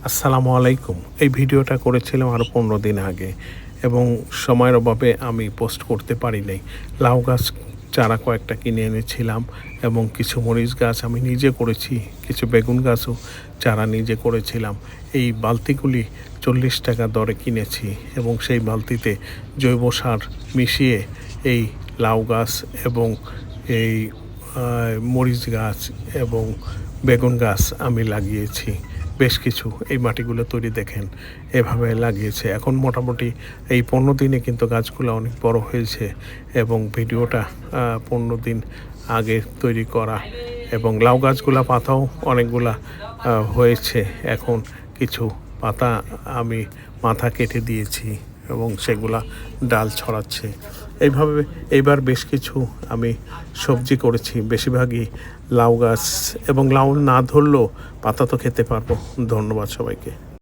আসসালামু আলাইকুম। এই ভিডিওটা করেছিলাম আরও ১৫ দিন আগে এবং সময়ের অভাবে আমি পোস্ট করতে পারি নাই। লাউ গাছ চারা কয়েকটা কিনে এনেছিলাম এবং কিছু মরিচ গাছ আমি নিজে করেছি। কিছু বেগুন গাছও চারা নিজে করেছিলাম। এই বালতিগুলি ৳৪০ দরে কিনেছি এবং সেই বালতিতে জৈব সার মিশিয়ে এই লাউ গাছ এবং এই মরিচ গাছ এবং বেগুন গাছ আমি লাগিয়েছি। বেশ কিছু এই মাটিগুলো তৈরি দেখেন এভাবে লাগিয়েছে। এখন মোটামুটি এই ১৫ দিনে কিন্তু গাছগুলো অনেক বড় হয়েছে এবং ভিডিওটা ১৫ দিন আগে তৈরি করা এবং লাউ গাছগুলা পাতাও অনেকগুলা হয়েছে। এখন কিছু পাতা আমি মাথা কেটে দিয়েছি এবং সেগুলা ডাল ছড়াচ্ছে। এইভাবে এইবার বেশ কিছু আমি সবজি করেছি, বেশিরভাগই লাউ গাছ এবং লাউ না ধরলেও পাতা তো খেতে পারবো। ধন্যবাদ সবাইকে।